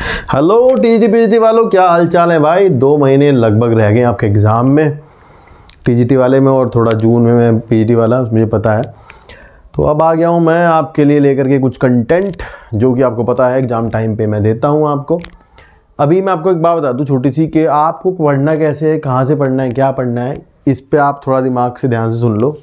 Hello TGT वालों, क्या हाल चाल है भाई। 2 महीने लगभग रह गए आपके एग्ज़ाम में, टीजीटी वाले में, और थोड़ा जून में मैं पीजीटी वाला, मुझे पता है। तो अब आ गया हूँ मैं आपके लिए लेकर के कुछ कंटेंट जो कि आपको पता है एग्ज़ाम टाइम पे मैं देता हूँ आपको। अभी मैं आपको एक बात बता दूँ छोटी सी, कि आपको पढ़ना कैसे है, कहाँ से पढ़ना है, क्या पढ़ना है, इस पर आप थोड़ा दिमाग से ध्यान से सुन लो।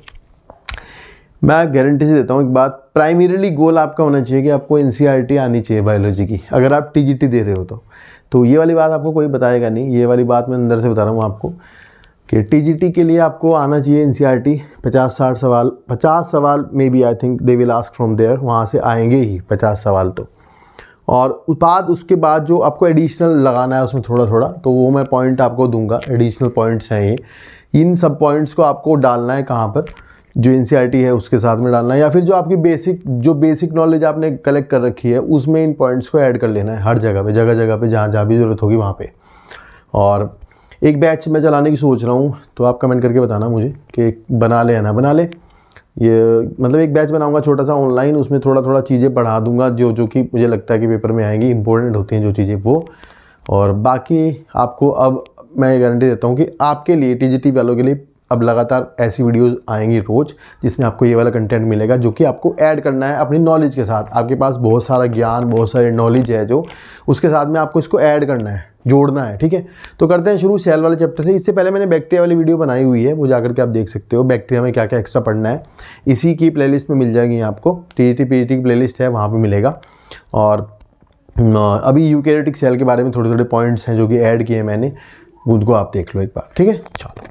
मैं गारंटी से देता हूँ एक बात, प्राइमरीली गोल आपका होना चाहिए कि आपको एनसीईआरटी आनी चाहिए बायोलॉजी की, अगर आप टीजीटी दे रहे हो तो ये वाली बात आपको कोई बताएगा नहीं। ये वाली बात मैं अंदर से बता रहा हूँ आपको कि टीजीटी के लिए आपको आना चाहिए एनसीईआरटी। 50-60 सवाल, 50 सवाल maybe, I think they will ask from there, वहाँ से आएंगे ही 50 सवाल। तो और उसके बाद जो आपको एडिशनल लगाना है उसमें थोड़ा थोड़ा, तो वो मैं पॉइंट आपको दूंगा, एडिशनल पॉइंट्स हैं ये। इन सब पॉइंट्स को आपको डालना है कहाँ पर, जो एनसीईआरटी है उसके साथ में डालना है, या फिर जो आपकी बेसिक नॉलेज आपने कलेक्ट कर रखी है उसमें इन पॉइंट्स को ऐड कर लेना है हर जगह पे, जगह जगह पे जहाँ जहाँ भी ज़रूरत होगी वहाँ पे। और एक बैच मैं चलाने की सोच रहा हूँ, तो आप कमेंट करके बताना मुझे कि बना ले या ना बना ले। ये मतलब एक बैच बनाऊंगा छोटा सा ऑनलाइन, उसमें थोड़ा थोड़ा चीज़ें पढ़ा दूंगा जो कि मुझे लगता है कि पेपर में आएंगी, इंपॉर्टेंट होती हैं जो चीज़ें वो। और बाकी आपको अब मैं गारंटी देता हूँ कि आपके लिए, टीजीटी वालों के लिए, अब लगातार ऐसी वीडियोस आएंगी रोज़, जिसमें आपको ये वाला कंटेंट मिलेगा जो कि आपको ऐड करना है अपनी नॉलेज के साथ। आपके पास बहुत सारा ज्ञान, बहुत सारी नॉलेज है जो, उसके साथ में आपको इसको ऐड करना है, जोड़ना है, ठीक है। तो करते हैं शुरू सेल वाले चैप्टर से। इससे पहले मैंने बैक्टीरिया वाली वीडियो बनाई हुई है, वो जाकर के आप देख सकते हो, बैक्टीरिया में क्या क्या एक्स्ट्रा पढ़ना है। इसी की प्लेलिस्ट में मिल जाएगी आपको, टीजीटी पीजीटी की प्लेलिस्ट है, वहाँ पर मिलेगा। और अभी यूकैरियोटिक सेल के बारे में थोड़े थोड़े पॉइंट्स हैं जो कि ऐड किए मैंने, उनको आप देख लो एक बार, ठीक है। चलो,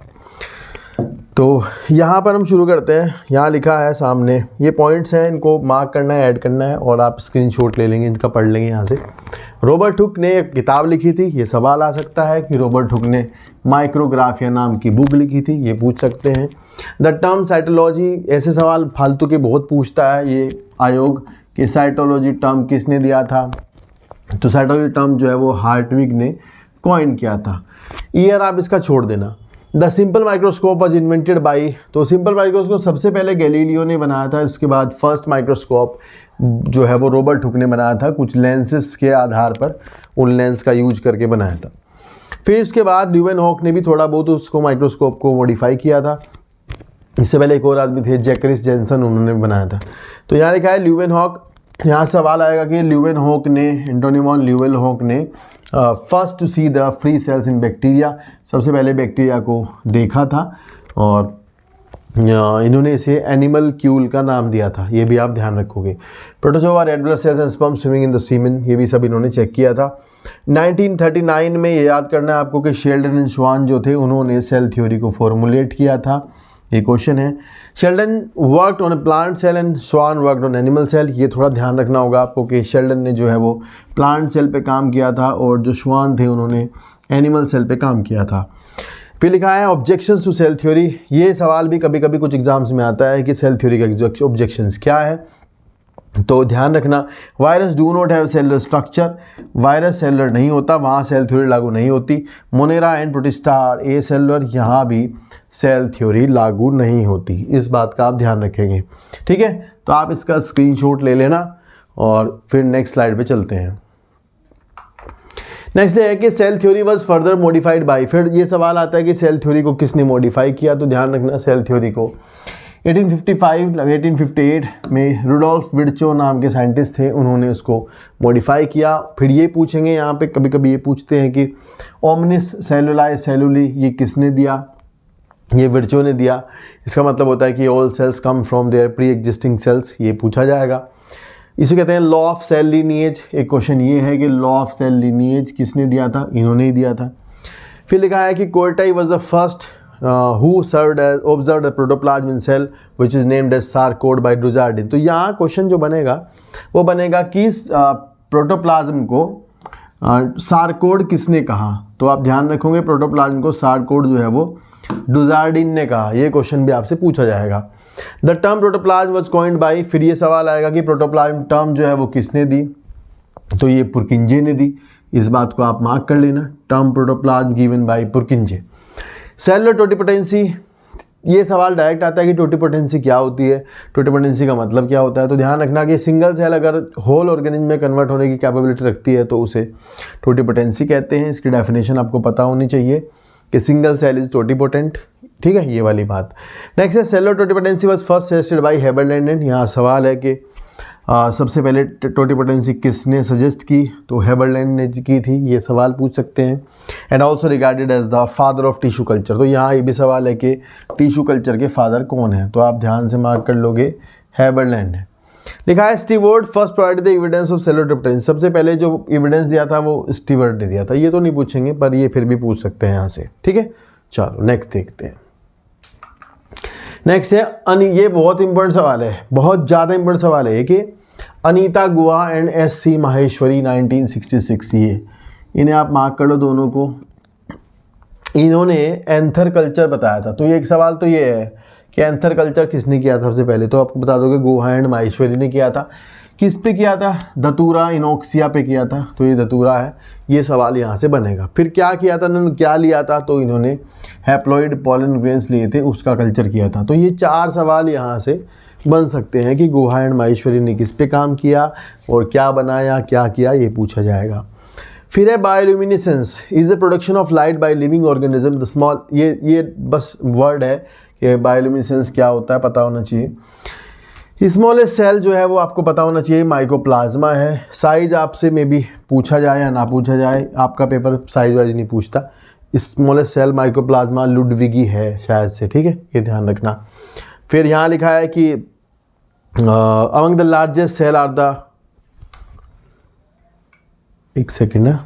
तो यहाँ पर हम शुरू करते हैं। यहाँ लिखा है सामने, ये पॉइंट्स हैं, इनको मार्क करना है, ऐड करना है, और आप स्क्रीनशॉट ले लेंगे, इनका पढ़ लेंगे यहाँ से। रॉबर्ट हुक ने एक किताब लिखी थी, ये सवाल आ सकता है कि रॉबर्ट हुक ने माइक्रोग्राफिया नाम की बुक लिखी थी, ये पूछ सकते हैं। द टर्म साइटोलॉजी, ऐसे सवाल फालतू के बहुत पूछता है ये आयोग, कि साइटोलॉजी टर्म किसने दिया था। तो साइटोलॉजी टर्म जो है वो हार्टविग ने कॉइन किया था। ईयर आप इसका छोड़ देना। The simple microscope was invented by, तो सिंपल माइक्रोस्कोप सबसे पहले गैलीलियो ने बनाया था। उसके बाद फर्स्ट माइक्रोस्कोप जो है वो रॉबर्ट हुक ने बनाया था, कुछ लेंसेस के आधार पर, उन लेंस का यूज करके बनाया था। फिर उसके बाद ल्यूवेनहॉक ने भी थोड़ा बहुत उसको माइक्रोस्कोप को मॉडिफाई किया था। इससे पहले एक और आदमी थे, जैकरिस जेंसन, उन्होंने बनाया था। तो यहाँ लिखा है ल्यूवेनहॉक। यहाँ सवाल आएगा कि ल्यूवेनहॉक ने, एंटोनी वॉन ल्यूवेनहॉक ने first to see the free cells in bacteria, सबसे पहले बैक्टीरिया को देखा था, और इन्होंने इसे एनिमल क्यूल का नाम दिया था, ये भी आप ध्यान रखोगे। Protozoa, red blood cells and sperm swimming in the semen, ये भी सब इन्होंने चेक किया था। 1939 में ये याद करना है आपको कि शेल्डन एंड स्वान जो थे, उन्होंने सेल थ्योरी को फॉर्मुलेट किया था, ये क्वेश्चन है। Schleiden worked on a plant cell and Schwann worked on animal cell, ये थोड़ा ध्यान रखना होगा आपको कि शेल्डन ने जो है वो प्लांट सेल पे काम किया था, और जो स्वान थे उन्होंने एनिमल सेल पे काम किया था। फिर लिखा है ऑब्जेक्शंस टू सेल थ्योरी, ये सवाल भी कभी कभी कुछ एग्जाम्स में आता है कि सेल थ्योरी का ऑब्जेक्शंस क्या है। तो ध्यान रखना, virus do not have cellular structure, virus cellular नहीं होता, वहाँ सेल थ्योरी लागू नहीं होती। Monera and protista A cellular, यहाँ भी सेल थ्योरी लागू नहीं होती, इस बात का आप ध्यान रखेंगे, ठीक है। तो आप इसका स्क्रीनशॉट ले लेना, और फिर नेक्स्ट स्लाइड पे चलते हैं। नेक्स्ट है कि cell theory was further modified by, फिर ये सवाल आता है कि सेल थ्योरी को किसने मॉडिफाई किया। तो ध्यान रखना, सेल थ्योरी को 1858 में रुडोल्फ विर्चो नाम के साइंटिस्ट थे, उन्होंने उसको मॉडिफाई किया। फिर ये पूछेंगे यहाँ पे, कभी कभी ये पूछते हैं कि ओमनिस सेलुलाई सेलुली, ये किसने दिया, ये विर्चो ने दिया। इसका मतलब होता है कि all cells come from their pre existing cells, ये पूछा जाएगा। इसे कहते हैं लॉ ऑफ सेल लीनिएज। एक क्वेश्चन ये है कि लॉ ऑफ सेल लीनिएज किसने दिया था, इन्होंने ही दिया था। फिर लिखा है कि कोर्टाई was the first who served as observed a protoplasm in cell which is named as Sarcode by Dujardin। तो यहाँ क्वेश्चन जो बनेगा वो बनेगा कि प्रोटोप्लाज्म को सारकोड किसने कहा। तो आप ध्यान रखोगे, प्रोटोप्लाज्म को सारकोड जो है वो डुजार्डिन ने कहा, ये क्वेश्चन भी आपसे पूछा जाएगा। The term protoplasm was coined bye, फिर ये सवाल आएगा कि प्रोटोप्लाज्म टर्म जो है वो किसने दी, तो ये पुरकिंजे ने दी, इस बात को आप मार्क कर लेना, term protoplasm given by पुरकिंजे। Cellular totipotency, ये सवाल डायरेक्ट आता है कि टोटिपोटेंसी क्या होती है, टोटिपोटेंसी का मतलब क्या होता है। तो ध्यान रखना कि सिंगल सेल अगर होल ऑर्गेनिज्म में कन्वर्ट होने की कैपेबिलिटी रखती है तो उसे टोटिपोटेंसी कहते हैं। इसकी डेफिनेशन आपको पता होनी चाहिए कि सिंगल सेल इज टोटिपोटेंट, ठीक है, ये वाली बात। नेक्स्ट है cellular totipotency was first suggested by Haberlandt. यहाँ सवाल है कि सबसे पहले टोटिपोटेंसी किसने सजेस्ट की, तो हेबरलैंड ने की थी, ये सवाल पूछ सकते हैं। And also regarded as the father of tissue culture, तो यहाँ ये भी सवाल है कि टिश्यू कल्चर के फादर कौन है, तो आप ध्यान से मार्क कर लोगे हेबरलैंड है। लिखा है Stewart first provided the evidence of cellular totipotency, सबसे पहले जो एविडेंस दिया था वो स्टीवर्ट ने दिया था। ये तो नहीं पूछेंगे पर ये फिर भी पूछ सकते हैं यहाँ से, ठीक है। चलो नेक्स्ट देखते हैं। नेक्स्ट है ये बहुत इंपॉर्टेंट सवाल है, बहुत ज़्यादा इंपॉर्टेंट सवाल है कि अनीता गुहा एंड एस.सी. माहेश्वरी 1966, ये इन्हें आप मार्क कर लो दोनों को। इन्होंने एंथर कल्चर बताया था। तो ये एक सवाल तो ये है कि एंथर कल्चर किसने किया था, सबसे पहले तो आपको बता दोगे गुहा एंड माहेश्वरी ने किया था। किस पे किया था, धतूरा इनोक्सिया पे किया था, तो ये धतूरा है, ये सवाल यहाँ से बनेगा। फिर क्या किया था इन्होंने, क्या लिया था, तो इन्होंने हैप्लॉइड पॉलन ग्रेन्स लिए थे, उसका कल्चर किया था। तो ये 4 सवाल यहाँ से बन सकते हैं कि गुहा एंड माहेश्वरी ने किस पे काम किया और क्या बनाया, क्या किया, ये पूछा जाएगा। फिर है bioluminescence is the production of light by living organism the small, ये बस वर्ड है कि बायोल्यूमिनेसेंस क्या होता है, पता होना चाहिए। स्मॉलेस्ट सेल जो है वो आपको पता होना चाहिए, माइकोप्लाज्मा है। साइज आपसे में भी पूछा जाए या ना पूछा जाए, आपका पेपर साइज वाइज नहीं पूछता। स्मॉलेस्ट सेल माइकोप्लाज्मा लुडविगी है शायद से, ठीक है, ये ध्यान रखना। फिर यहाँ लिखा है कि among the largest cell are the, एक सेकेंड है,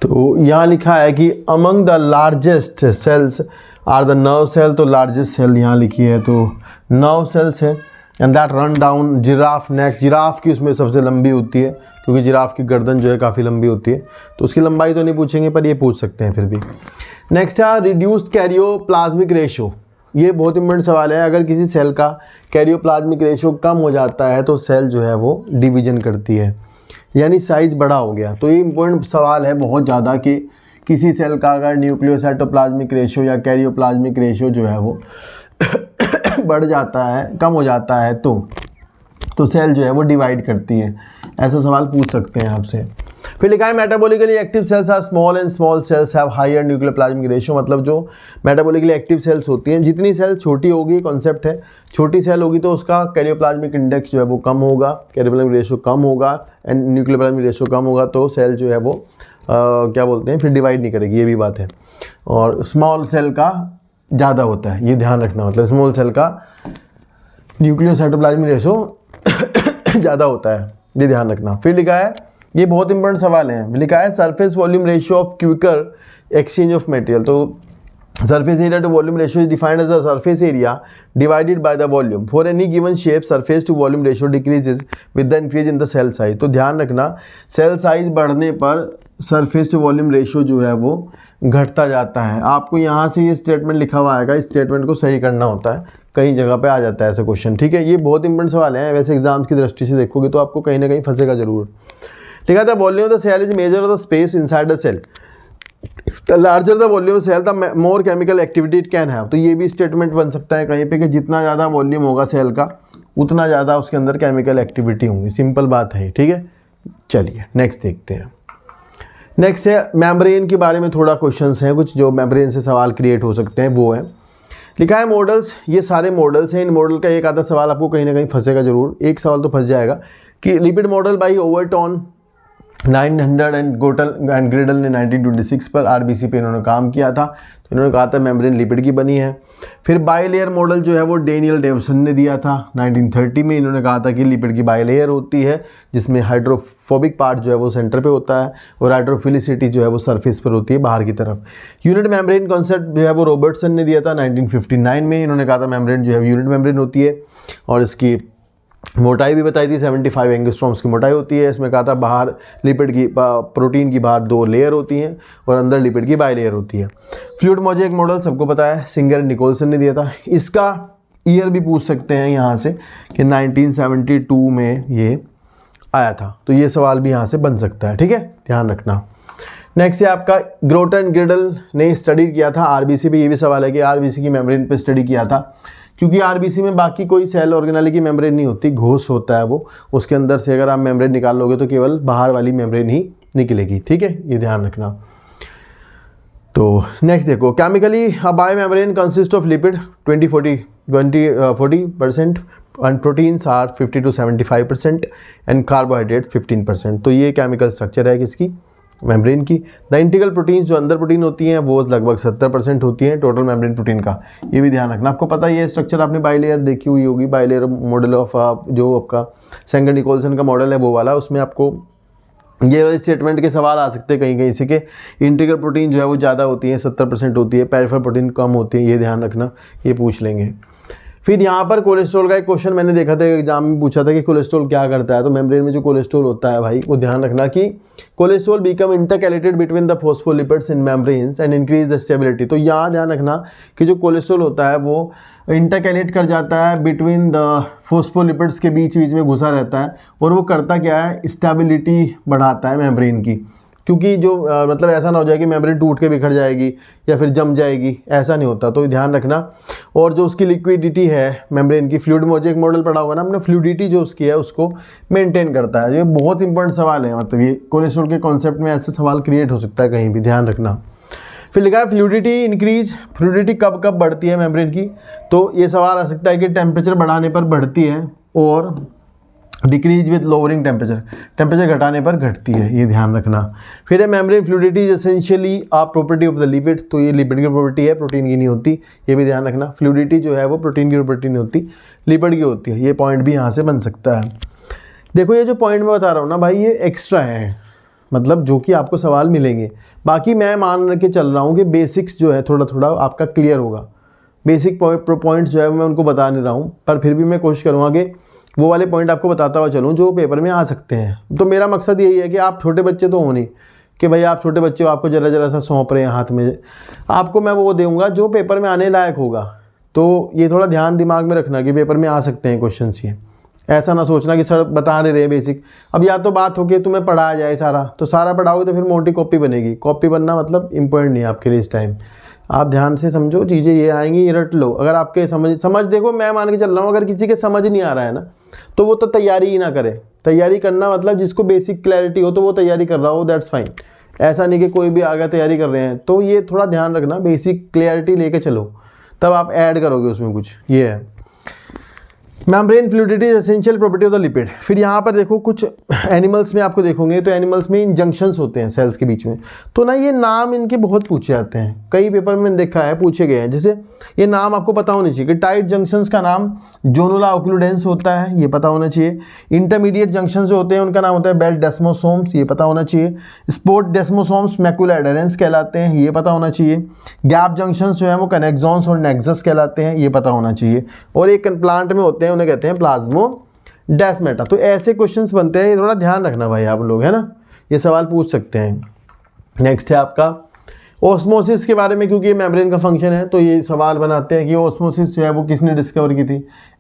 तो यहाँ लिखा है कि among the largest cells are the nerve cell, तो लार्जेस्ट सेल यहाँ लिखी है तो नर्व सेल्स है। And that run down giraffe neck, giraffe की उसमें सबसे लंबी होती है क्योंकि जिराफ की गर्दन जो है काफ़ी लंबी होती है, तो उसकी लंबाई तो नहीं पूछेंगे पर ये पूछ सकते हैं फिर भी। नेक्स्ट है रिड्यूस्ड कैरियोप्लाज्मिक रेशो, ये बहुत इंपॉर्टेंट सवाल है। अगर किसी सेल का कैरियोप्लाज्मिक रेशो कम हो जाता है तो सेल जो है वो डिवीजन करती है, यानी साइज बड़ा हो गया। तो ये इंपॉर्टेंट सवाल है बहुत ज़्यादा कि किसी सेल का अगर न्यूक्लियोसाइटोप्लाज्मिक रेशो या कैरियोप्लाज्मिक रेशो जो है वो बढ़ जाता है, कम हो जाता है तो सेल जो है वो डिवाइड करती है, ऐसा सवाल पूछ सकते हैं आपसे। फिर लिखा है metabolically active cells are small and small cells have higher nuclear plasmic ratio, मतलब जो मेटाबॉलिकली एक्टिव सेल्स होती हैं, जितनी सेल छोटी होगी, कॉन्सेप्ट है, छोटी सेल होगी तो उसका कैरियोप्लाज्मिक इंडेक्स जो है वो कम होगा, कैरियोप्लाज्मिक रेशियो कम होगा एंड न्यूक्लियर प्लाज्मिक रेशियो कम होगा तो सेल जो है वो क्या बोलते हैं फिर डिवाइड नहीं करेगी, ये भी बात है। और स्मॉल सेल का ज़्यादा होता है, ये ध्यान रखना, मतलब स्मॉल सेल का न्यूक्लियोसाइटोप्लाज्मिक रेशियो ज़्यादा होता है, ये ध्यान रखना। फिर लिखा है, ये बहुत इंपॉर्टेंट सवाल है, लिखा है surface volume ratio of quicker exchange of material, तो surface area to volume ratio is defined as the surface area divided by the volume. For any given shape, surface to volume ratio decreases with the increase in the cell size. तो ध्यान रखना, cell size बढ़ने पर surface to volume ratio जो है वो घटता जाता है। आपको यहाँ से ये स्टेटमेंट लिखा हुआ आएगा, इस स्टेटमेंट को सही करना होता है, कई जगह पे आ जाता है ऐसा क्वेश्चन, ठीक है। ये बहुत इंपॉर्टेंट सवाल है, वैसे एग्जाम्स की दृष्टि से देखोगे तो आपको कहीं ना कहीं फंसेगा जरूर। ठीक है, the volume of the cell is major of the space inside the cell, the larger the volume cell the more chemical activity it can have. तो ये भी स्टेटमेंट बन सकता है कहीं पे कि जितना ज़्यादा वॉल्यूम होगा सेल का उतना ज़्यादा उसके अंदर केमिकल एक्टिविटी होंगी, सिंपल बात है, ठीक है। चलिए नेक्स्ट देखते हैं। नेक्स्ट है मेम्ब्रेन के बारे में थोड़ा क्वेश्चंस हैं, कुछ जो मेम्ब्रेन से सवाल क्रिएट हो सकते हैं वो है। लिखा है मॉडल्स, ये सारे मॉडल्स हैं, इन मॉडल का एक आधा सवाल आपको कहीं ना कहीं फंसेगा जरूर, एक सवाल तो फंस जाएगा कि lipid model by Overton 900 and Gorter and Grendel ने 1926 पर आरबीसी पे इन्होंने काम किया था, तो इन्होंने कहा था मेम्ब्रेन लिपिड की बनी है। फिर बाइलेयर मॉडल जो है वो डेनियल डेविसन ने दिया था 1930 में, इन्होंने कहा था कि लिपिड की बाइलेयर होती है जिसमें हाइड्रोफोबिक पार्ट जो है वो सेंटर पे होता है और हाइड्रोफिलिसिटी जो है वो सरफेस पर होती है बाहर की तरफ। यूनिट मेम्ब्रेन कॉन्सेप्ट जो है वो रॉबर्टसन ने दिया था 1959 में, इन्होंने कहा था मेम्ब्रेन जो है यूनिट मेम्ब्रेन होती है और इसकी मोटाई भी बताई थी 75 एंगस्ट्रॉम्स की मोटाई होती है। इसमें कहा था बाहर लिपिड की प्रोटीन की बाहर 2 लेयर होती हैं और अंदर लिपिड की बाई लेयर होती है। फ्लूइड मोज़ेक मॉडल सबको पता है, सिंगर निकोलसन ने दिया था, इसका ईयर भी पूछ सकते हैं यहाँ से कि 1972 में ये आया था, तो ये सवाल भी यहाँ से बन सकता है, ठीक है, ध्यान रखना। नेक्स्ट है आपका ग्रोटन ग्रिडल ने स्टडी किया था आरबीसी पे। ये भी सवाल है कि आरबीसी की मेम्ब्रेन पे स्टडी किया था, क्योंकि आरबीसी में बाकी कोई सेल ऑर्गेनेली की मेम्ब्रेन नहीं होती, घोष होता है वो, उसके अंदर से अगर आप मेम्ब्रेन निकाल लोगे तो केवल बाहर वाली मेम्ब्रेन ही निकलेगी, ठीक है, ये ध्यान रखना। तो नेक्स्ट देखो, chemically a biomembrane consist of lipid 40% and proteins are 50 to 75% and carbohydrates 15%। तो ये केमिकल स्ट्रक्चर है किसकी, मेम्ब्रेन की। द इंटीग्रल प्रोटीन्स जो अंदर प्रोटीन होती हैं वो लगभग 70% होती हैं टोटल मेम्ब्रेन प्रोटीन का, ये भी ध्यान रखना। आपको पता ही है स्ट्रक्चर, आपने बाइलेयर देखी हुई होगी, बाइलेयर मॉडल ऑफ जो आपका सेंगर निकोल्सन का मॉडल है वो वाला, उसमें आपको ये वाले स्टेटमेंट के सवाल आ सकते हैं कहीं कहीं से कि इंटीग्रल प्रोटीन जो है वो ज़्यादा होती है, 70% होती है, पेरिफेरल प्रोटीन कम होती है, ये ध्यान रखना, ये पूछ लेंगे। फिर यहाँ पर कोलेस्ट्रॉल का एक क्वेश्चन मैंने देखा था एग्जाम में, पूछा था कि कोलेस्ट्रॉल क्या करता है। तो मेम्ब्रेन में जो कोलेस्ट्रॉल होता है भाई, वो ध्यान रखना कि cholesterol become intercalated between the phospholipids in membranes and increase the stability. तो यहाँ ध्यान रखना कि जो कोलेस्ट्रॉल होता है वो इंटरकैलेट कर जाता है बिटवीन द फोस्फोलिपिड्स के बीच में घुसा रहता है, और वो करता क्या है, स्टेबिलिटी बढ़ाता है मेम्ब्रेन की। क्योंकि जो मतलब ऐसा ना हो जाए कि मेम्ब्रेन टूट के बिखर जाएगी या फिर जम जाएगी, ऐसा नहीं होता, तो ध्यान रखना। और जो उसकी लिक्विडिटी है मेम्ब्रेन की, फ्लूइड मोजेक मॉडल पढ़ा हुआ ना हमने, फ्लूइडिटी जो उसकी है उसको मेंटेन करता है। ये बहुत इंपॉर्टेंट सवाल है, मतलब ये कोलेस्ट्रॉल के कॉन्सेप्ट में ऐसे सवाल क्रिएट हो सकता है कहीं भी, ध्यान रखना। फिर लिखा है फ्लूइडिटी इंक्रीज, फ्लूइडिटी कब कब बढ़ती है मेम्ब्रेन की, तो ये सवाल आ सकता है कि टेम्परेचर बढ़ाने पर बढ़ती है और decrease with lowering temperature, temperature घटाने पर घटती है, ये ध्यान रखना। फिर है membrane fluidity is essentially a property of the lipid, तो ये लिपिड की प्रॉपर्टी है, प्रोटीन की नहीं होती, ये भी ध्यान रखना। फ्लूइडिटी जो है वो प्रोटीन की प्रॉपर्टी नहीं होती, लिपिड की होती है, ये पॉइंट भी यहाँ से बन सकता है। देखो ये जो पॉइंट मैं बता रहा हूँ ना भाई, ये एक्स्ट्रा है, मतलब जो कि आपको सवाल मिलेंगे। बाकी मैं मान के चल रहा हूँ कि बेसिक्स जो है थोड़ा थोड़ा आपका क्लियर होगा, बेसिक पॉइंट्स जो है मैं उनको बता नहीं रहा हूँ, पर फिर भी मैं कोशिश करूँगा कि वो वाले पॉइंट आपको बताता हुआ चलूँ जो पेपर में आ सकते हैं। तो मेरा मकसद यही है कि आप छोटे बच्चे तो हो नहीं कि भाई आप छोटे बच्चे हो, आपको ज़रा ज़रा सा सौंप रहे हैं हाथ में, आपको मैं वो दूंगा जो पेपर में आने लायक होगा। तो ये थोड़ा ध्यान दिमाग में रखना कि पेपर में आ सकते हैं क्वेश्चन ये, ऐसा ना सोचना कि सर बता नहीं रहे बेसिक। अब या तो बात हो कि तुम्हें पढ़ाया जाए सारा, तो सारा पढ़ाओगे तो फिर मोटी कॉपी बनेगी, कॉपी बनना मतलब इम्पोर्टेंट नहीं है आपके लिए इस टाइम। आप ध्यान से समझो, चीज़ें ये आएंगी, ये रट लो। अगर आपके समझ देखो मैं मान के चल रहा हूँ, अगर किसी के समझ नहीं आ रहा है ना, तो वो तो तैयारी ही ना करे। तैयारी करना मतलब जिसको बेसिक क्लैरिटी हो तो वो तैयारी कर रहा हो, दैट्स फाइन। ऐसा नहीं कि कोई भी आगे तैयारी कर रहे हैं, तो ये थोड़ा ध्यान रखना, बेसिक क्लैरिटी लेके चलो, तब आप ऐड करोगे उसमें कुछ। ये है membrane fluidity is essential property of the lipid. फिर यहाँ पर देखो कुछ एनिमल्स में आपको देखोगे तो एनिमल्स में जंक्शंस होते हैं सेल्स के बीच में, तो ना ये नाम इनके बहुत पूछे जाते हैं, कई पेपर में देखा है पूछे गए हैं। जैसे ये नाम आपको पता होना चाहिए कि टाइट जंक्शंस का नाम जोनुला ओक्लूडेंस होता है, ये पता होना चाहिए। इंटरमीडिएट जंक्शंस जो होते हैं उनका नाम होता है बेल्ट डेस्मोसोम्स, ये पता होना चाहिए। स्पोर्ट डेस्मोसोम्स मैकुला एडेरेंस कहलाते हैं, ये पता होना चाहिए। गैप जंक्शंस जो है वो कनेक्सॉन्स और नेक्सस कहलाते हैं, ये पता होना चाहिए। और एक प्लांट में होते हैं उन्हें कहते हैं प्लाज्मोडेस्माटा। तो ऐसे क्वेश्चंस बनते हैं, ये थोड़ा ध्यान रखना भाई आप लोग, है ना, ये सवाल पूछ सकते हैं। नेक्स्ट है आपका ऑस्मोसिस के बारे में, क्योंकि ये मेम्ब्रेन का फंक्शन है तो ये सवाल बनाते हैं कि ऑस्मोसिस जो है वो किसने डिस्कवर की थी,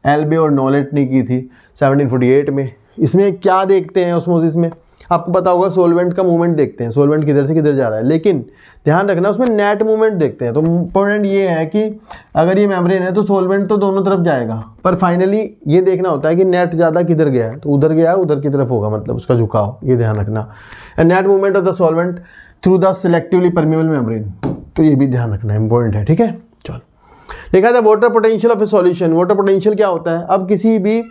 एल्बे और नॉलेट ने की थी 1748 में। इसमें क्या देखते हैं ऑस्मोसिस में, आपको पता होगा सोलवेंट का मूवमेंट देखते हैं, सोलवेंट किधर से किधर जा रहा है, लेकिन ध्यान रखना उसमें नेट मूवमेंट देखते हैं। तो इंपॉर्टेंट ये है कि अगर ये मेम्ब्रेन है तो सोलवेंट तो दोनों तरफ जाएगा, पर फाइनली ये देखना होता है कि नेट ज़्यादा किधर गया है, तो उधर गया है, उधर की तरफ होगा, मतलब उसका झुकाव, ये ध्यान रखना। And net movement of the solvent through the selectively permeable membrane, तो ये भी ध्यान रखना इंपॉर्टेंट है, ठीक है। चलो देखा था water potential of A solution. Water potential क्या होता है, अब किसी भी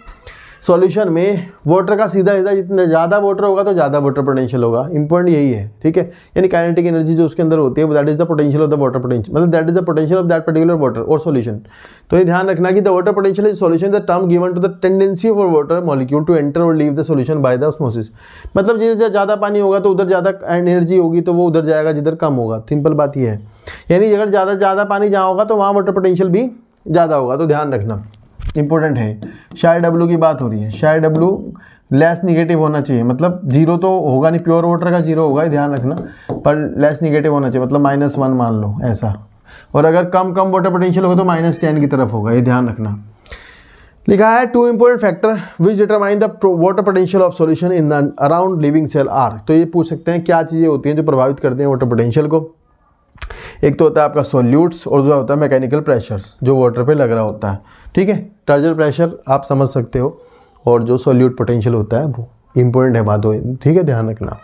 सॉल्यूशन में वाटर का सीधा जितना ज़्यादा वाटर होगा तो ज़्यादा वाटर पोटेंशियल होगा, इंपॉर्टेंट यही है, ठीक है। यानी काइनेटिक एनर्जी जो उसके अंदर होती है that is the potential of the water potential, मतलब that is the potential of that particular water और सॉल्यूशन। तो ये ध्यान रखना कि the water potential is solution the term given to the tendency of water molecule to enter और leave the solution by the osmosis. मतलब जिधर ज़्यादा पानी होगा तो उधर ज़्यादा एनर्जी होगी, तो वो उधर जाएगा जिधर कम होगा, सिंपल बात ये है। यानी अगर ज़्यादा पानी जहाँ होगा तो वहाँ वाटर पोटेंशियल भी ज़्यादा होगा, तो ध्यान रखना इंपॉर्टेंट है। शायद W की बात हो रही है, शायद W लेस निगेटिव होना चाहिए, मतलब जीरो तो होगा नहीं, प्योर वाटर का जीरो होगा, ध्यान रखना, पर लेस निगेटिव होना चाहिए, मतलब -1 मान लो ऐसा। और अगर कम वाटर पोटेंशियल होगा तो -10 की तरफ होगा, ये ध्यान रखना। लिखा है 2 important factor which determine the water potential of solution in the around living cell are. तो ये पूछ सकते हैं क्या चीज़ें होती हैं जो प्रभावित करते हैं वाटर पोटेंशियल को। एक तो होता है आपका सॉल्यूट्स और दूसरा होता है मैकेनिकल प्रेशर्स जो वाटर पे लग रहा होता है, ठीक है। टर्जर प्रेशर आप समझ सकते हो और जो सॉल्यूट पोटेंशियल होता है वो इंपॉर्टेंट है बात हो, ठीक है, ध्यान रखना।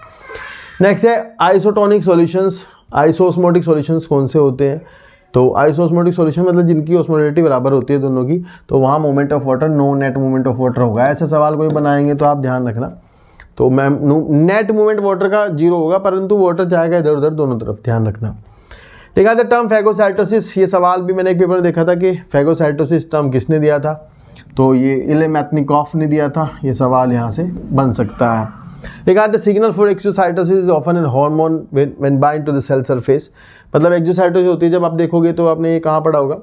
नेक्स्ट है आइसोटोनिक सॉल्यूशंस। आइसोस्मोटिक सॉल्यूशंस कौन से होते हैं? तो आइसोस्मोटिक सॉल्यूशन मतलब जिनकी ऑस्मोलिटी बराबर होती है दोनों की, तो वहाँ movement of water no net movement of water होगा। ऐसा सवाल कोई बनाएंगे तो आप ध्यान रखना। तो मैम नेट मूवमेंट वाटर का 0 होगा, परंतु वाटर जाएगा इधर उधर दोनों तरफ, ध्यान रखना। ठीक है। द टर्म फैगोसाइटोसिस, ये सवाल भी मैंने एक पेपर में देखा था कि फैगोसाइटोसिस टर्म किसने दिया था, तो ये इलेमेथनिकॉफ ने दिया था। ये सवाल यहाँ से बन सकता है। Regard the signal for exocytosis is often a hormone when bind to the cell surface। मतलब एक्जोसाइटोसिस होती है जब आप देखोगे तो आपने ये कहाँ पढ़ा होगा,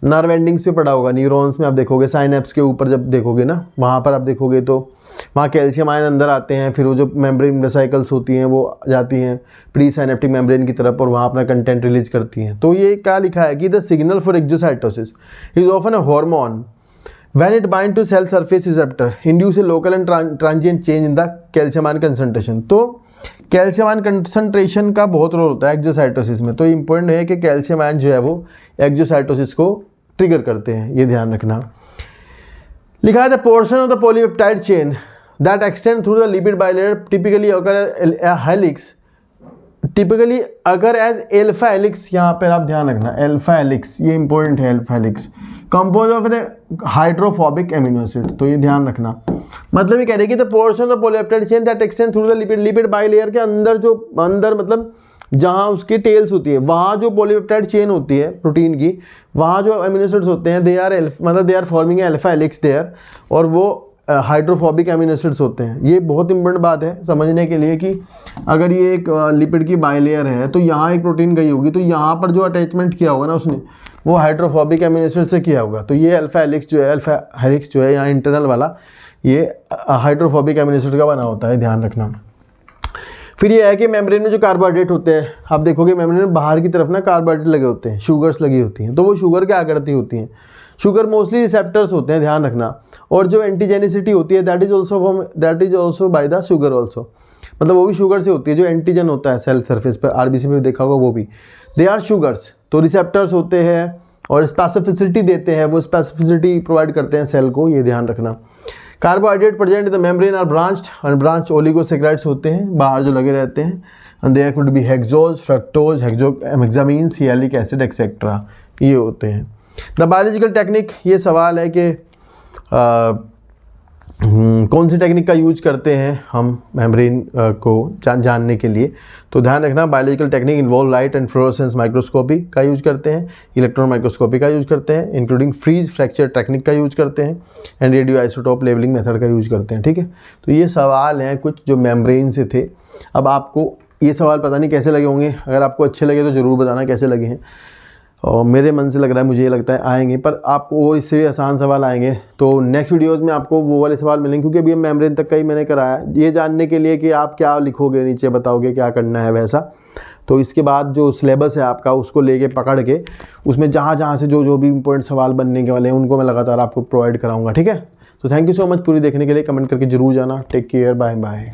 नर्व एंडिंग्स पे पढ़ा होगा, न्यूरॉन्स में आप देखोगे, साइनेप्स के ऊपर जब देखोगे ना वहाँ पर आप देखोगे तो वहाँ कैल्शियम आयन अंदर आते हैं, फिर वो जो मेम्ब्रेन वेसिकल्स होती हैं वो जाती हैं प्री साइनेप्टिक मेम्ब्रेन की तरफ और वहाँ अपना कंटेंट रिलीज करती हैं। तो ये क्या लिखा है कि the signal for exocytosis is often a hormone when it bind to cell surface receptor induce a local and transient change in the calcium ion concentration। तो कैल्शियम आयन कंसंट्रेशन का बहुत रोल होता है एक्जोसाइटोसिस में। तो important है कि calcium ion जो है वो एक्जोसाइटोसिस को ट्रिगर करते हैं, ये ध्यान रखना। लिखा है the portion of the polypeptide chain that extend through the lipid bilayer typically अगर हेलिक्स, टिपिकली अगर एज एल्फा हेलिक्स, यहाँ पर आप ध्यान रखना एल्फा हेलिक्स, ये इंपॉर्टेंट है। Alpha helix compose of A hydrophobic amino acid, तो ये ध्यान रखना। मतलब ये कह रहे हैं कि the portion of polypeptide chain that extend through the lipid bilayer के अंदर जो अंदर मतलब जहाँ उसकी टेल्स होती है वहाँ जो पॉलीपेप्टाइड चेन होती है प्रोटीन की, वहाँ जो एमिनो एसिड्स होते हैं they are forming alpha helix there, और वो हाइड्रोफोबिक एमिनो एसिड्स होते हैं। ये बहुत इंपॉर्टेंट बात है समझने के लिए कि अगर ये एक लिपिड की बाइलेयर है तो यहाँ एक प्रोटीन गई होगी, तो यहाँ पर जो अटैचमेंट किया होगा ना उसने वो हाइड्रोफोबिक एमिनो एसिड से किया होगा। तो ये अल्फा हेलिक्स जो है यहाँ इंटरनल वाला ये हाइड्रोफोबिक एमिनो एसिड का बना होता है, ध्यान रखना। फिर ये है कि मेम्ब्रेन में जो कार्बोहाइड्रेट होते हैं, आप देखोगे मेम्ब्रेन में बाहर की तरफ ना कार्बोहाइड्रेट लगे होते हैं, शुगर्स लगी होती हैं। तो वो शुगर क्या करती होती हैं, शुगर मोस्टली रिसेप्टर्स होते हैं, ध्यान रखना। और जो एंटीजेनिसिटी होती है that is also by the sugar also, मतलब वो भी शुगर से होती है। जो एंटीजन होता है सेल सरफेस पर, आरबीसी में देखा होगा, वो भी दे आर शुगर्स। तो रिसेप्टर्स होते हैं और स्पेसिफिसिटी देते हैं, वो स्पेसिफिसिटी प्रोवाइड करते हैं सेल को, ये ध्यान रखना। Carbohydrate present in the membrane are branched, unbranched oligosaccharides होते हैं बाहर जो लगे रहते हैं, and there could be hexose, fructose, hexamine, sialic acid etcetera, ये होते हैं। द बायोलॉजिकल टेक्निक, ये सवाल है कि कौन सी टेक्निक का यूज करते हैं हम मेम्ब्रेन को जानने के लिए। तो ध्यान रखना biological technique involve light and fluorescence microscopy का यूज करते हैं, इलेक्ट्रॉन माइक्रोस्कोपी का यूज करते हैं, इंक्लूडिंग फ्रीज फ्रैक्चर टेक्निक का यूज करते हैं, and radio isotope labelling method का यूज करते हैं, ठीक है। तो ये सवाल हैं कुछ जो मेम्ब्रेन से थे। अब आपको ये सवाल पता नहीं कैसे लगे होंगे, अगर आपको अच्छे लगे तो ज़रूर बताना कैसे लगे हैं। और मेरे मन से लग रहा है, मुझे ये लगता है आएंगे, पर आपको और इससे भी आसान सवाल आएंगे। तो नेक्स्ट वीडियोज़ में आपको वो वाले सवाल मिलेंगे, क्योंकि अभी हम मेम्ब्रेन तक का ही मैंने कराया ये जानने के लिए कि आप क्या लिखोगे नीचे, बताओगे क्या करना है वैसा। तो इसके बाद जो सिलेबस है आपका उसको लेके पकड़ के उसमें जहाँ से जो भी इंपॉर्टेंट सवाल बनने के वाले हैं उनको मैं लगातार आपको प्रोवाइड कराऊँगा, ठीक है। तो थैंक यू सो मच पूरी देखने के लिए, कमेंट करके जरूर जाना। Take care, bye bye.